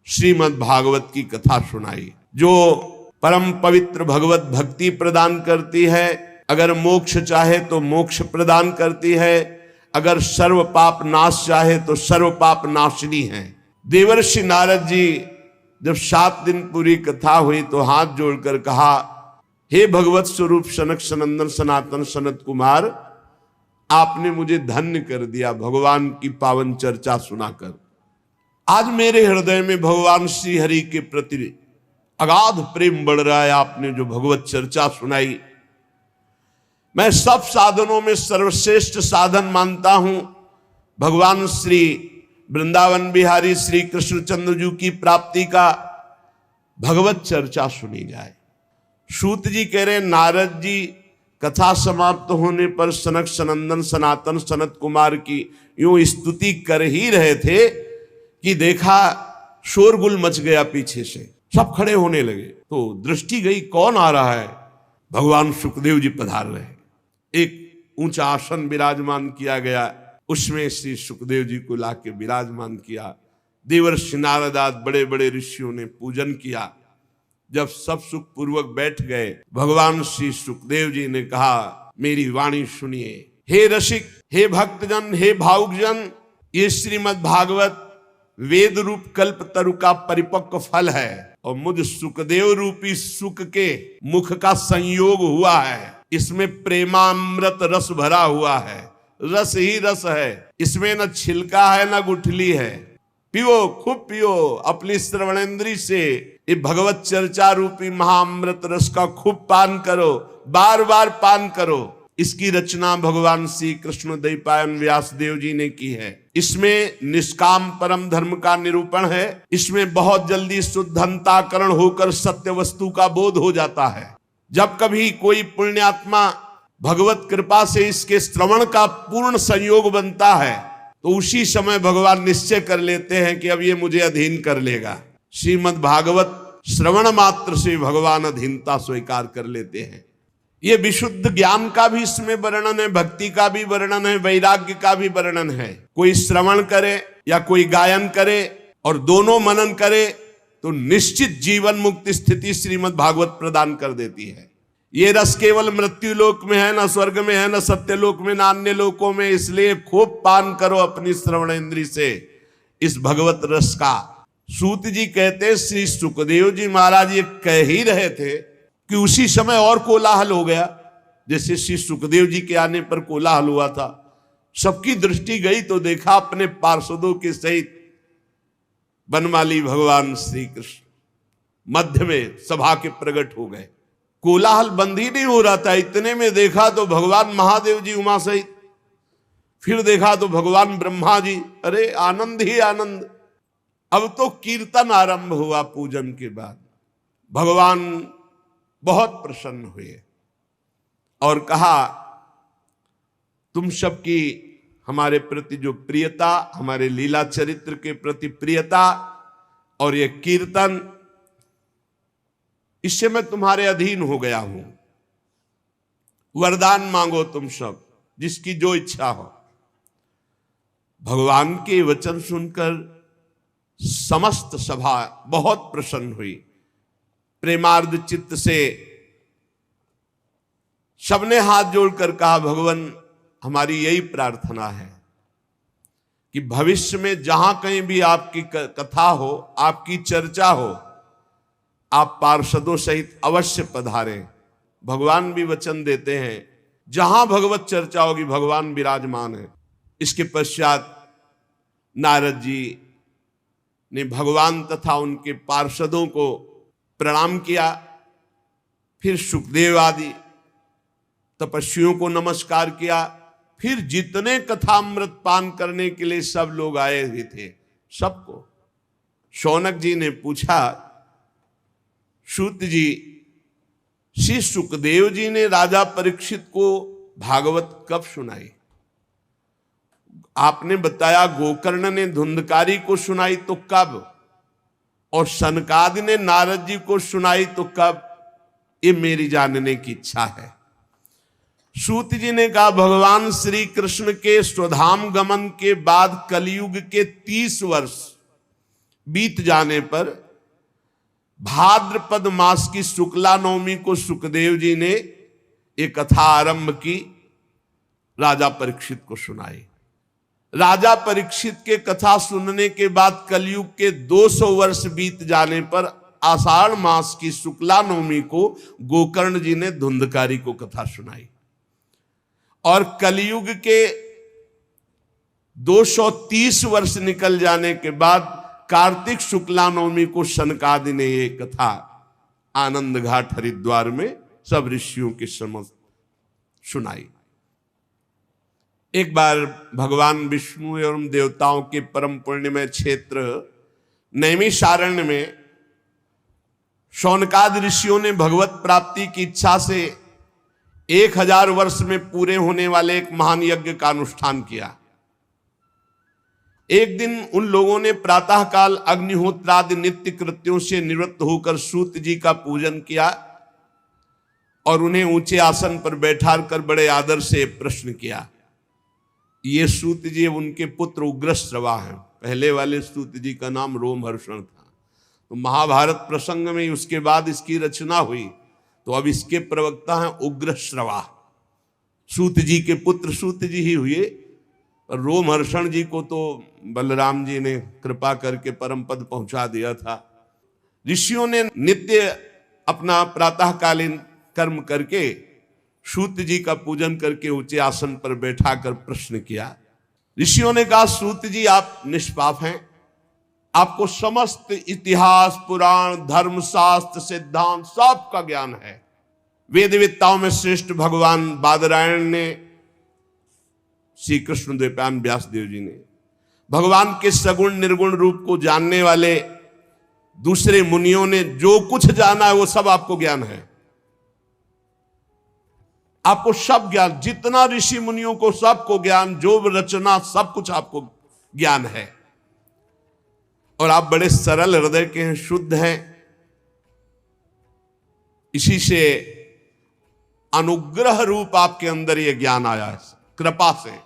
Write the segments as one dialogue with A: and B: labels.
A: श्रीमद् भागवत की कथा सुनाई, जो परम पवित्र भगवत भक्ति प्रदान करती है। अगर मोक्ष चाहे तो मोक्ष प्रदान करती है, अगर सर्व पाप नाश चाहे तो सर्व पाप नाशिनी है। देवर्षि नारद जी जब 7 दिन पूरी कथा हुई तो हाथ जोड़कर कहा, हे भगवत स्वरूप सनक सनंदन सनातन सनत कुमार, आपने मुझे धन्य कर दिया भगवान की पावन चर्चा सुनाकर। आज मेरे हृदय में भगवान श्री हरि के प्रति अगाध प्रेम बढ़ रहा है। आपने जो भगवत चर्चा सुनाई, मैं सब साधनों में सर्वश्रेष्ठ साधन मानता हूं भगवान श्री वृंदावन बिहारी श्री कृष्णचंद्र जी की प्राप्ति का भगवत चर्चा सुनी जाए। सूत जी कह रहे, नारद जी कथा समाप्त होने पर सनक सनंदन सनातन सनत कुमार की यूं स्तुति कर ही रहे थे कि देखा शोरगुल मच गया, पीछे से सब खड़े होने लगे। तो दृष्टि गई, कौन आ रहा है? भगवान सुखदेव जी पधार रहे। एक ऊंचा आसन विराजमान किया गया, उसमें श्री सुखदेव जी को लाके विराजमान किया। देवर्षि नारद आदि बड़े बड़े ऋषियों ने पूजन किया। जब सब सुख पूर्वक बैठ गए, भगवान श्री सुखदेव जी ने कहा, मेरी वाणी सुनिए। हे रसिक, हे भक्तजन, हे भावुकजन, ये श्रीमद् भागवत वेद रूप कल्प तरु का परिपक्व फल है और मुझ सुखदेव रूपी सुख के मुख का संयोग हुआ है। इसमें प्रेमामृत रस भरा हुआ है, रस ही रस है। इसमें न छिलका है न गुठली है। पियो, खूब पियो, अपनी श्रवणेंद्री से ये भगवत चर्चा रूपी महाअमृत रस का खूब पान करो, बार बार पान करो। इसकी रचना भगवान श्री कृष्ण द्वैपायन व्यासदेव जी ने की है। इसमें निष्काम परम धर्म का निरूपण है। इसमें बहुत जल्दी शुद्धंताकरण होकर सत्य वस्तु का बोध हो जाता है। जब कभी कोई पुण्यात्मा भगवत कृपा से इसके श्रवण का पूर्ण संयोग बनता है तो उसी समय भगवान निश्चय कर लेते हैं कि अब ये मुझे अधीन कर लेगा। श्रीमद् भागवत श्रवण मात्र से भगवान अधीनता स्वीकार कर लेते हैं। ये विशुद्ध ज्ञान का भी इसमें वर्णन है, भक्ति का भी वर्णन है, वैराग्य का भी वर्णन है। कोई श्रवण करे या कोई गायन करे और दोनों मनन करे तो निश्चित जीवन मुक्ति स्थिति श्रीमद् भागवत प्रदान कर देती है। ये रस केवल मृत्यु लोक में है, न स्वर्ग में है, न सत्य लोक में, न अन्य लोकों में। इसलिए खूब पान करो अपनी श्रवणेंद्री से इस भगवत रस का। सूत जी कहते, श्री सुखदेव जी महाराज ये कह ही रहे थे कि उसी समय और कोलाहल हो गया। जैसे श्री सुखदेव जी के आने पर कोलाहल हुआ था, सबकी दृष्टि गई तो देखा अपने पार्षदों के सहित बनमाली भगवान श्री कृष्ण मध्य में सभा के प्रकट हो गए। कोलाहल बंद ही नहीं हो रहा था। इतने में देखा तो भगवान महादेव जी उमा सहित, फिर देखा तो भगवान ब्रह्मा जी। अरे आनंद ही आनंद। अब तो कीर्तन आरंभ हुआ। पूजन के बाद भगवान बहुत प्रसन्न हुए और कहा, तुम सबकी हमारे प्रति जो प्रियता, हमारे लीला चरित्र के प्रति प्रियता और ये कीर्तन, इससे मैं तुम्हारे अधीन हो गया हूं। वरदान मांगो तुम सब, जिसकी जो इच्छा हो। भगवान के वचन सुनकर समस्त सभा बहुत प्रसन्न हुई। प्रेमार्ध चित्त से सबने हाथ जोड़कर कहा, भगवान हमारी यही प्रार्थना है कि भविष्य में जहां कहीं भी आपकी कथा हो, आपकी चर्चा हो, आप पार्षदों सहित अवश्य पधारें। भगवान भी वचन देते हैं, जहां भगवत चर्चा होगी भगवान विराजमान है। इसके पश्चात नारद जी ने भगवान तथा उनके पार्षदों को प्रणाम किया। फिर सुखदेव आदि तपस्वियों को नमस्कार किया। फिर जितने कथामृत पान करने के लिए सब लोग आए हुए थे, सबको शौनक जी ने पूछा, सूत जी, श्री सुखदेव जी ने राजा परीक्षित को भागवत कब सुनाई? आपने बताया गोकर्ण ने धुंधकारी को सुनाई तो कब, और सनकादि ने नारद जी को सुनाई तो कब? ये मेरी जानने की इच्छा है। सूत जी ने कहा, भगवान श्री कृष्ण के स्वधाम गमन के बाद कलयुग के 30 वर्ष बीत जाने पर भाद्रपद मास की शुक्ला नवमी को सुखदेव जी ने एक कथा आरंभ की, राजा परीक्षित को सुनाई। राजा परीक्षित के कथा सुनने के बाद कलयुग के 200 वर्ष बीत जाने पर आषाढ़ मास की शुक्ला नवमी को गोकर्ण जी ने धुंधकारी को कथा सुनाई। और कलयुग के 230 वर्ष निकल जाने के बाद कार्तिक शुक्ला नवमी को सनकादि ने ये कथा आनंद घाट हरिद्वार में सब ऋषियों के समक्ष सुनाई। एक बार भगवान विष्णु एवं देवताओं के परम पुण्यमय क्षेत्र नैमिषारण्य में शौनकादि ऋषियों ने भगवत प्राप्ति की इच्छा से 1000 वर्ष में पूरे होने वाले एक महान यज्ञ का अनुष्ठान किया। एक दिन उन लोगों ने प्रातःकाल अग्निहोत्रादि नित्य कृत्यों से निवृत्त होकर सूत जी का पूजन किया और उन्हें ऊंचे आसन पर बैठा कर बड़े आदर से प्रश्न किया। ये सूत जी उनके पुत्र उग्रश्रवा हैं। पहले वाले सूत जी का नाम रोमहर्षण था, तो महाभारत प्रसंग में उसके बाद इसकी रचना हुई, तो अब इसके प्रवक्ता हैं उग्रश्रवा। सूत जी के पुत्र सूत जी ही हुए, और रोमहर्षण जी को तो बलराम जी ने कृपा करके परम पद पहुंचा दिया था। ऋषियों ने नित्य अपना प्रातःकालीन कर्म करके सूत जी का पूजन करके ऊंचे आसन पर बैठाकर प्रश्न किया। ऋषियों ने कहा, सूत जी आप निष्पाप हैं, आपको समस्त इतिहास पुराण धर्मशास्त्र सिद्धांत सबका ज्ञान है। वेदविद्ताओं में श्रेष्ठ भगवान बादरायण ने, श्री कृष्ण द्वैपायन व्यास देव जी ने, भगवान के सगुण निर्गुण रूप को जानने वाले दूसरे मुनियों ने जो कुछ जाना है वो सब आपको ज्ञान है। आपको सब ज्ञान, जितना ऋषि मुनियों को सबको ज्ञान, जो रचना सब कुछ आपको ज्ञान है। और आप बड़े सरल हृदय के हैं, शुद्ध हैं। इसी से अनुग्रह रूप आपके अंदर ये ज्ञान आया है, कृपा से।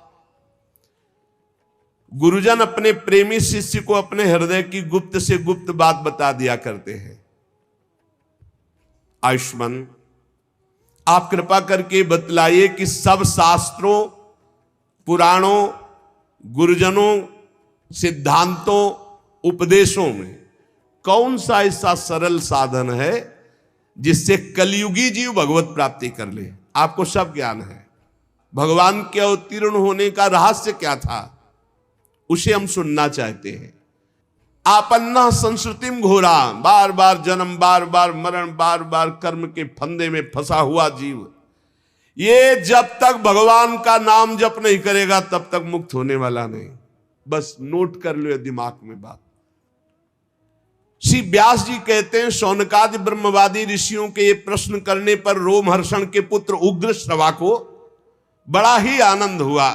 A: गुरुजन अपने प्रेमी शिष्य को अपने हृदय की गुप्त से गुप्त बात बता दिया करते हैं। आयुष्मान, आप कृपा करके बतलाइए कि सब शास्त्रों, पुराणों, गुरुजनों, सिद्धांतों, उपदेशों में कौन सा ऐसा सरल साधन है जिससे कलयुगी जीव भगवत प्राप्ति कर ले। आपको सब ज्ञान है। भगवान के अवतीर्ण होने का रहस्य क्या था, उसे हम सुनना चाहते हैं। आपन्ना संस्कृतिम घोरा, बार बार जन्म, बार बार मरण, बार बार कर्म के फंदे में फंसा हुआ जीव, ये जब तक भगवान का नाम जप नहीं करेगा तब तक मुक्त होने वाला नहीं। बस नोट कर लो दिमाग में बात। श्री व्यास जी कहते हैं, शौनकादि ब्रह्मवादी ऋषियों के ये प्रश्न करने पर रोमहर्षण के पुत्र उग्रश्रवा को बड़ा ही आनंद हुआ।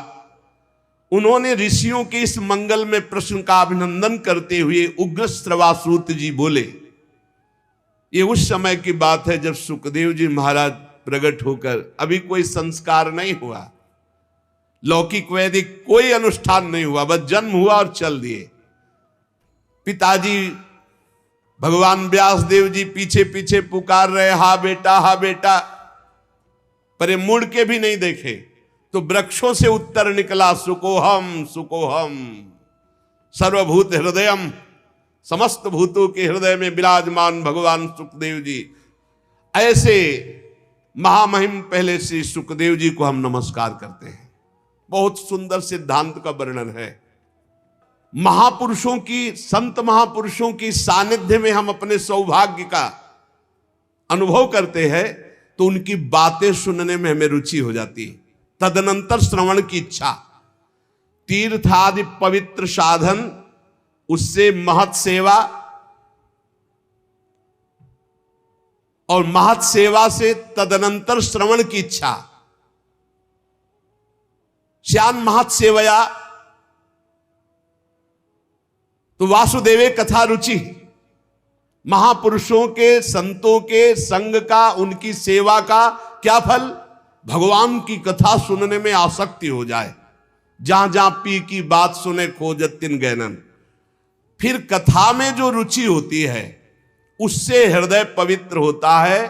A: उन्होंने ऋषियों के इस मंगल में प्रश्न का अभिनंदन करते हुए उग्रश्रवा सूत जी बोले। ये उस समय की बात है जब सुखदेव जी महाराज प्रकट होकर, अभी कोई संस्कार नहीं हुआ, लौकिक वैदिक कोई अनुष्ठान नहीं हुआ, बस जन्म हुआ और चल दिए। पिताजी भगवान व्यास देव जी पीछे पीछे पुकार रहे, हा बेटा, हा बेटा, पर ये मुड़ के भी नहीं देखे। तो वृक्षों से उत्तर निकला, सुकोहम सुकोहम सर्वभूत हृदयम, समस्त भूतों के हृदय में विराजमान भगवान सुखदेव जी। ऐसे महामहिम पहले श्री सुखदेव जी को हम नमस्कार करते हैं। बहुत सुंदर सिद्धांत का वर्णन है। महापुरुषों की, संत महापुरुषों की सानिध्य में हम अपने सौभाग्य का अनुभव करते हैं तो उनकी बातें सुनने में हमें रुचि हो जाती है। तदनंतर श्रवण की इच्छा, तीर्थादि पवित्र साधन, उससे महत सेवा, और महत सेवा से तदनंतर श्रवण की इच्छा। श्याम महत सेवया तो वासुदेवे कथा रुचि। महापुरुषों के, संतों के संग का, उनकी सेवा का क्या फल? भगवान की कथा सुनने में आसक्ति हो जाए। जहां जहां पी की बात सुने खोजत तिन गैनन। फिर कथा में जो रुचि होती है उससे हृदय पवित्र होता है,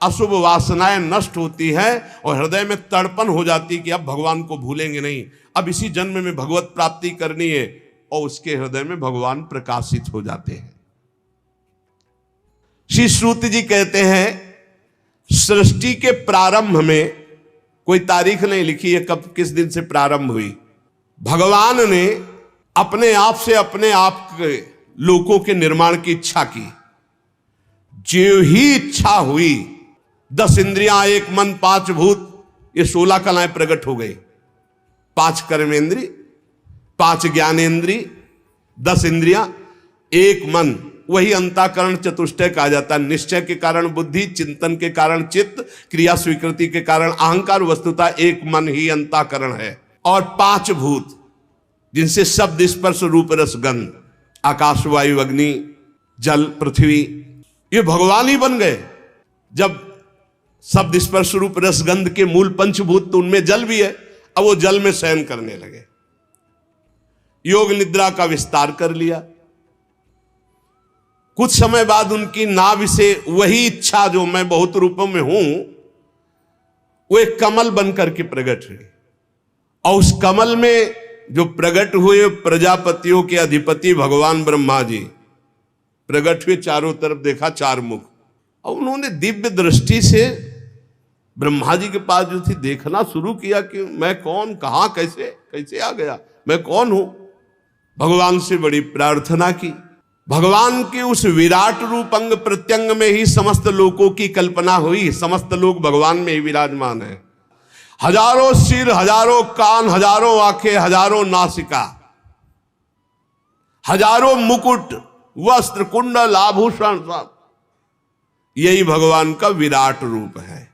A: अशुभ वासनाएं नष्ट होती है और हृदय में तड़पन हो जाती कि अब भगवान को भूलेंगे नहीं, अब इसी जन्म में भगवत प्राप्ति करनी है, और उसके हृदय में भगवान प्रकाशित हो जाते हैं। श्री श्रुति जी कहते हैं सृष्टि के प्रारंभ में कोई तारीख नहीं लिखी है कब किस दिन से प्रारंभ हुई। भगवान ने अपने आप से अपने आप के लोकों के निर्माण की इच्छा की। जो ही इच्छा हुई 10 इंद्रियां, 1 मन, 5 भूत, ये 16 कलाएं प्रकट हो गई। 5 कर्मेंद्री, 5 ज्ञानेंद्री, 10 इंद्रियां, 1 मन, वही अंतःकरण चतुष्टय कहा जाता है। निश्चय के कारण बुद्धि, चिंतन के कारण चित्त, क्रिया स्वीकृति के कारण अहंकार, वस्तुतः 1 मन ही अंतःकरण है। और 5 भूत जिनसे शब्द, स्पर्श, रूप, रस, गंध, आकाश, वायु, अग्नि, जल, पृथ्वी, ये भगवान ही बन गए। जब शब्द, स्पर्श, रूप, रस, गंध के मूल पंचभूत तो उनमें जल भी है, अब वो जल में शयन करने लगे। योग निद्रा का विस्तार कर लिया। कुछ समय बाद उनकी नाभि से वही इच्छा जो मैं बहुत रूपों में हूं, वो एक कमल बनकर के प्रकट हुई। और उस कमल में जो प्रकट हुए प्रजापतियों के अधिपति भगवान ब्रह्मा जी प्रकट हुए। चारों तरफ देखा 4 मुख, और उन्होंने दिव्य दृष्टि से ब्रह्मा जी के पास जो थी देखना शुरू किया कि मैं कौन, कहां, कैसे कैसे आ गया, मैं कौन हूं। भगवान से बड़ी प्रार्थना की। भगवान के उस विराट रूप अंग प्रत्यंग में ही समस्त लोकों की कल्पना हुई। समस्त लोग भगवान में ही विराजमान है। हजारों सिर, हजारों कान, हजारों आंखें, हजारों नासिका, हजारों मुकुट, वस्त्र, कुंडल, आभूषण, सब यही भगवान का विराट रूप है।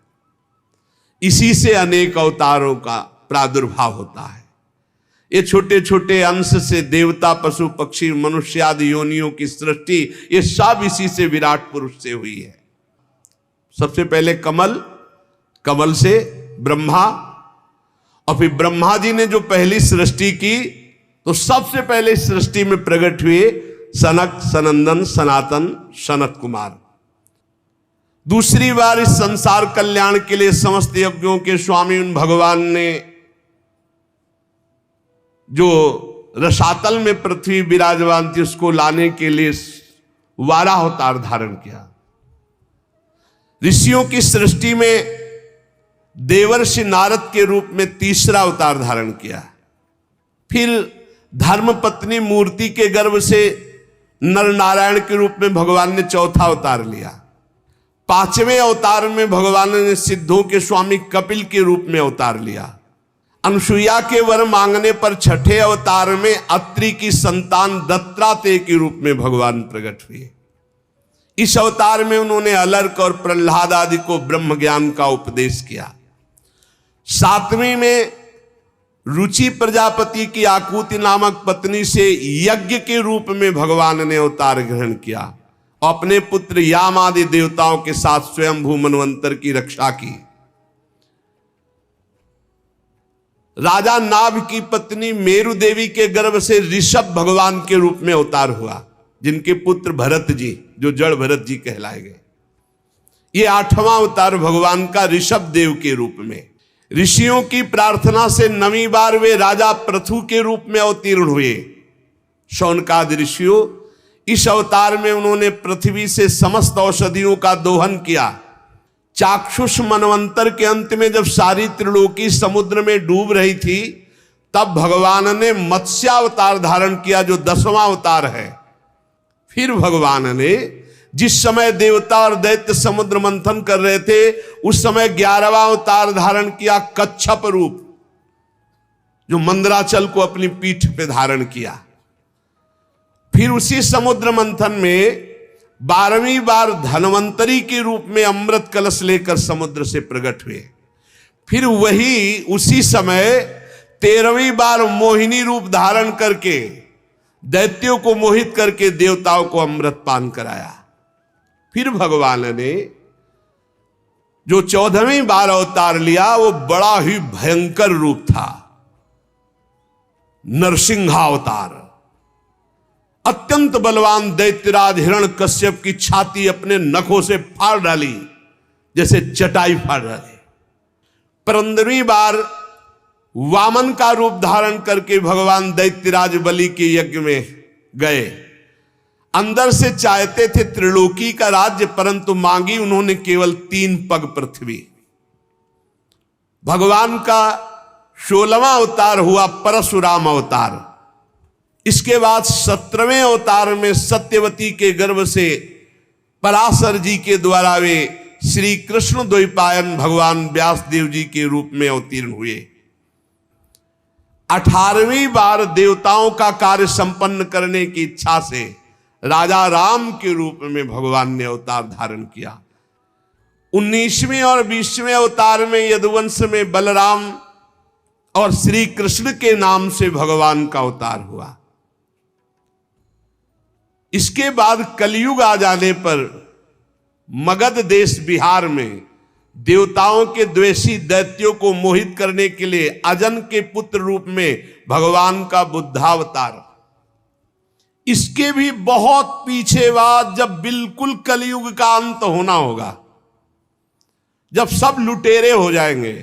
A: इसी से अनेक अवतारों का प्रादुर्भाव होता है। ये छोटे छोटे अंश से देवता, पशु, पक्षी, मनुष्य आदि योनियों की सृष्टि, ये सब इसी से विराट पुरुष से हुई है। सबसे पहले कमल, कमल से ब्रह्मा, और फिर ब्रह्मा जी ने जो पहली सृष्टि की तो सबसे पहले सृष्टि में प्रकट हुए सनक, सनंदन, सनातन, सनत कुमार। दूसरी बार इस संसार कल्याण के लिए समस्त यज्ञों के स्वामी उन भगवान ने जो रसातल में पृथ्वी विराजमान थी उसको लाने के लिए 12 अवतार धारण किया। ऋषियों की सृष्टि में देवर्षि नारद के रूप में 3रा अवतार धारण किया। फिर धर्मपत्नी मूर्ति के गर्भ से नर नारायण के रूप में भगवान ने 4था अवतार लिया। 5वें अवतार में भगवान ने सिद्धों के स्वामी कपिल के रूप में अवतार लिया। अनुसुईया के वर मांगने पर 6ठे अवतार में अत्रि की संतान दत्तात्रेय के रूप में भगवान प्रकट हुए। इस अवतार में उन्होंने अलर्क और प्रहलाद आदि को ब्रह्म ज्ञान का उपदेश किया। 7वीं में रुचि प्रजापति की आकुति नामक पत्नी से यज्ञ के रूप में भगवान ने अवतार ग्रहण किया और अपने पुत्र याम आदि देवताओं के साथ स्वयंभू मनवंतर की रक्षा की। राजा नाभ की पत्नी मेरु देवी के गर्भ से ऋषभ भगवान के रूप में अवतार हुआ, जिनके पुत्र भरत जी, जो जड़ भरत जी कहलाए गए। ये 8वां अवतार भगवान का ऋषभ देव के रूप में। ऋषियों की प्रार्थना से 9वीं बार वे राजा पृथु के रूप में अवतीर्ण हुए। शौनकादि ऋषियों, इस अवतार में उन्होंने पृथ्वी से समस्त औषधियों का दोहन किया। चाक्षुष मनवंतर के अंत में जब सारी त्रिलोकी समुद्र में डूब रही थी, तब भगवान ने मत्स्यावतार धारण किया, जो 10वां अवतार है। फिर भगवान ने जिस समय देवता और दैत्य समुद्र मंथन कर रहे थे, उस समय 11वां अवतार धारण किया, कच्छप रूप, जो मंदराचल को अपनी पीठ पे धारण किया। फिर उसी समुद्र मंथन में 12वीं बार धनवंतरी के रूप में अमृत कलश लेकर समुद्र से प्रकट हुए। फिर वही उसी समय 13वीं बार मोहिनी रूप धारण करके दैत्यों को मोहित करके देवताओं को अमृत पान कराया। फिर भगवान ने जो 14वीं बार अवतार लिया, वो बड़ा ही भयंकर रूप था, नरसिंहावतार। अत्यंत बलवान दैत्यराज हिरण्यकश्यप की छाती अपने नखों से फाड़ डाली, जैसे चटाई फाड़ डाली। 15वीं बार वामन का रूप धारण करके भगवान दैत्यराज बलि के यज्ञ में गए। अंदर से चाहते थे त्रिलोकी का राज्य, परंतु मांगी उन्होंने केवल 3 पग पृथ्वी। भगवान का 16वां अवतार हुआ परशुराम अवतार। इसके बाद 17वें अवतार में सत्यवती के गर्भ से पराशर जी के द्वारा वे श्री कृष्ण द्वैपायन भगवान व्यासदेव जी के रूप में अवतीर्ण हुए। 18वीं बार देवताओं का कार्य संपन्न करने की इच्छा से राजा राम के रूप में भगवान ने अवतार धारण किया। 19वें और 20वें अवतार में यदुवंश में बलराम और श्री कृष्ण के नाम से भगवान का अवतार हुआ। इसके बाद कलयुग आ जाने पर मगध देश बिहार में देवताओं के द्वेषी दैत्यों को मोहित करने के लिए अजन के पुत्र रूप में भगवान का बुद्धावतार। इसके भी बहुत पीछे बाद जब बिल्कुल कलयुग का अंत होना होगा, जब सब लुटेरे हो जाएंगे,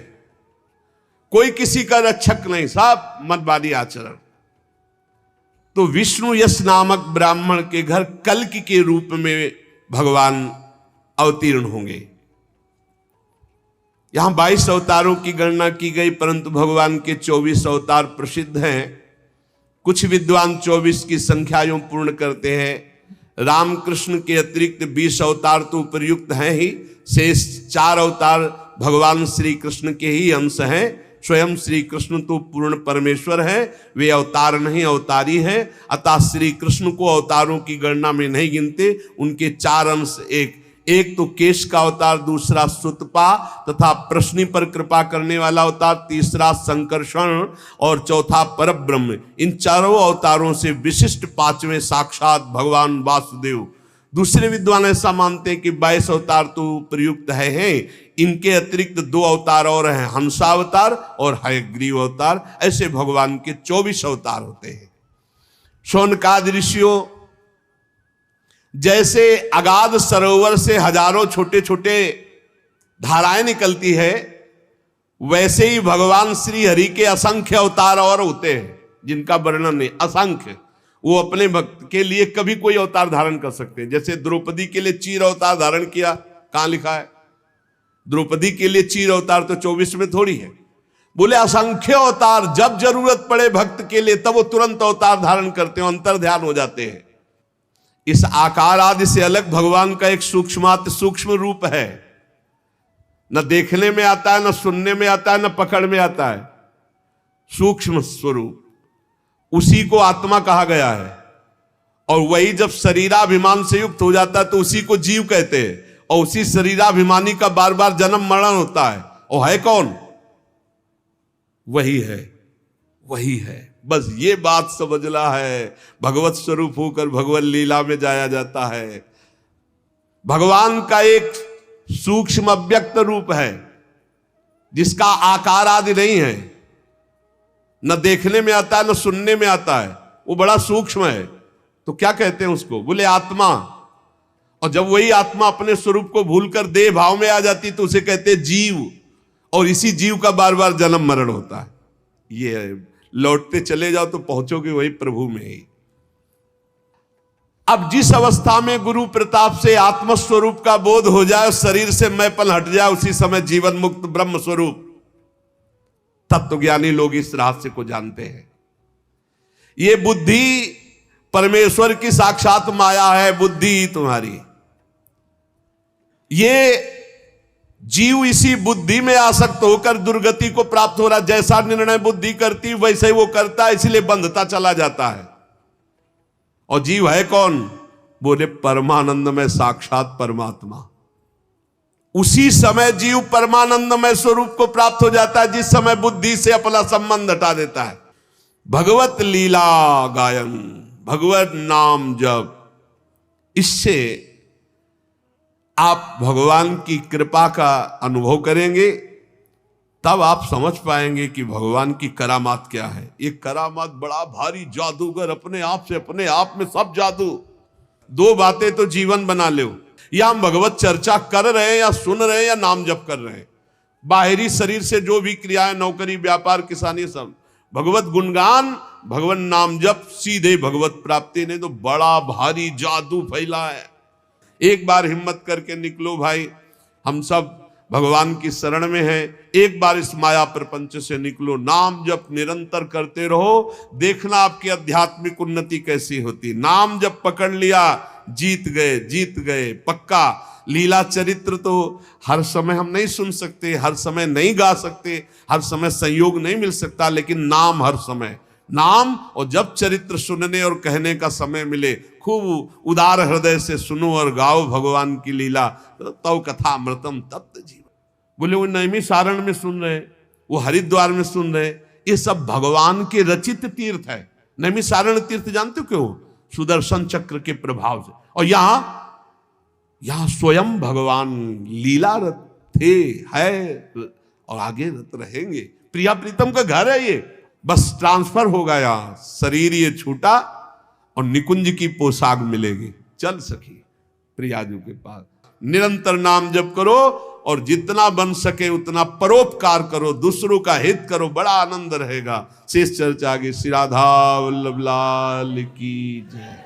A: कोई किसी का रक्षक नहीं, सब मतवादी आचरण, तो विष्णु यश नामक ब्राह्मण के घर कल्कि के रूप में भगवान अवतीर्ण होंगे। यहां 22 अवतारों की गणना की गई, परंतु भगवान के 24 अवतार प्रसिद्ध हैं। कुछ विद्वान 24 की संख्या यूं पूर्ण करते हैं। रामकृष्ण के अतिरिक्त 20 अवतार तो उपयुक्त हैं ही, शेष 4 अवतार भगवान श्री कृष्ण के ही अंश हैं। स्वयं श्री कृष्ण तो पूर्ण परमेश्वर है, वे अवतार नहीं अवतारी हैं। अतः श्री कृष्ण को अवतारों की गणना में नहीं गिनते। उनके 4 अंश, एक तो केश का अवतार, दूसरा सुतपा तथा प्रश्नि पर कृपा करने वाला अवतार, तीसरा संकर्षण और चौथा परब्रह्म। इन चारों अवतारों से विशिष्ट 5वें साक्षात भगवान वासुदेव। दूसरे विद्वान ऐसा मानते हैं कि 22 अवतार तो प्रयुक्त हैं। इनके अतिरिक्त 2 अवतार और हैं, हंसावतार और हयग्रीव अवतार। ऐसे भगवान के 24 अवतार होते हैं। शौनकादि ऋषियों, जैसे अगाध सरोवर से हजारों छोटे छोटे धाराएं निकलती है, वैसे ही भगवान श्री हरि के असंख्य अवतार और होते हैं, जिनका वर्णन नहीं, असंख्य। वो अपने भक्त के लिए कभी कोई अवतार धारण कर सकते हैं। जैसे द्रौपदी के लिए चीर अवतार धारण किया, कहां लिखा है? द्रौपदी के लिए चीर अवतार तो 24 में थोड़ी है। बोले असंख्य अवतार, जब जरूरत पड़े भक्त के लिए तब वो तुरंत अवतार धारण करते हैं, अंतर ध्यान हो जाते हैं। इस आकार आदि से अलग भगवान का एक सूक्ष्म रूप है। न देखने में आता है, न सुनने में आता है, न पकड़ में आता है। सूक्ष्म स्वरूप, उसी को आत्मा कहा गया है। और वही जब शरीराभिमान से युक्त हो जाता है तो उसी को जीव कहते हैं। और उसी शरीराभिमानी का बार बार जन्म मरण होता है। और है कौन? वही है, वही है। बस ये बात समझना है। भगवत स्वरूप होकर भगवत लीला में जाया जाता है। भगवान का एक सूक्ष्म अव्यक्त रूप है, जिसका आकार आदि नहीं है, न देखने में आता है, न सुनने में आता है। वो बड़ा सूक्ष्म है। तो क्या कहते हैं उसको? बोले आत्मा। और जब वही आत्मा अपने स्वरूप को भूलकर देह भाव में आ जाती तो उसे कहते हैं जीव। और इसी जीव का बार बार जन्म मरण होता है। ये लौटते चले जाओ तो पहुंचोगे वही प्रभु में ही। अब जिस अवस्था में गुरु प्रताप से आत्मस्वरूप का बोध हो जाए, शरीर से मैंपन हट जाए, उसी समय जीवन मुक्त ब्रह्म स्वरूप तत्वज्ञानी लोग इस रहस्य को जानते हैं। ये बुद्धि परमेश्वर की साक्षात माया है, बुद्धि तुम्हारी। ये जीव इसी बुद्धि में आसक्त होकर दुर्गति को प्राप्त हो रहा। जैसा निर्णय बुद्धि करती वैसे ही वो करता है, इसलिए बंधता चला जाता है। और जीव है कौन? बोले परमानंद में साक्षात परमात्मा। उसी समय जीव परमानंदमय स्वरूप को प्राप्त हो जाता है, जिस समय बुद्धि से अपना संबंध हटा देता है। भगवत लीला गायन, भगवत नाम जप, इससे आप भगवान की कृपा का अनुभव करेंगे। तब आप समझ पाएंगे कि भगवान की करामात क्या है। ये करामात बड़ा भारी जादूगर, अपने आप में सब जादू। दो बातें तो जीवन बना लो, या हम भगवत चर्चा कर रहे हैं या सुन रहे हैं या नाम जप कर रहे हैं। बाहरी शरीर से जो भी क्रियाएं, नौकरी, व्यापार, किसानी, सब भगवत गुणगान, भगवान नाम जप, सीधे भगवत प्राप्ति। ने तो बड़ा भारी जादू फैला है। एक बार हिम्मत करके निकलो भाई, हम सब भगवान की शरण में हैं। एक बार इस माया प्रपंच से निकलो, नाम जप निरंतर करते रहो, देखना आपकी आध्यात्मिक उन्नति कैसी होती। नाम जप पकड़ लिया, जीत गए पक्का। लीला चरित्र तो हर समय हम नहीं सुन सकते, हर समय नहीं गा सकते, हर समय संयोग नहीं मिल सकता, लेकिन नाम हर समय, नाम। और जब चरित्र सुनने और कहने का समय मिले, खूब उदार हृदय से सुनो और गाओ भगवान की लीला। तव कथा अमृतम तप्त जीवन। बोले वो नैमी सारण में सुन रहे, वो हरिद्वार में सुन रहे, ये सब भगवान के रचित तीर्थ है। नैमी सारण तीर्थ जानते हो क्यों? सुदर्शन चक्र के प्रभाव से। और यहां स्वयं भगवान लीलारत थे, है और आगे रत रहेंगे। प्रिया प्रीतम का घर है ये, बस ट्रांसफर हो गया, शरीर ये छूटा और निकुंज की पोशाक मिलेगी। चल सखी प्रियाजू के पास। निरंतर नाम जप करो और जितना बन सके उतना परोपकार करो, दूसरों का हित करो, बड़ा आनंद रहेगा। शेष चर्चा आगे। श्री राधा वल्लभ लाल की जय।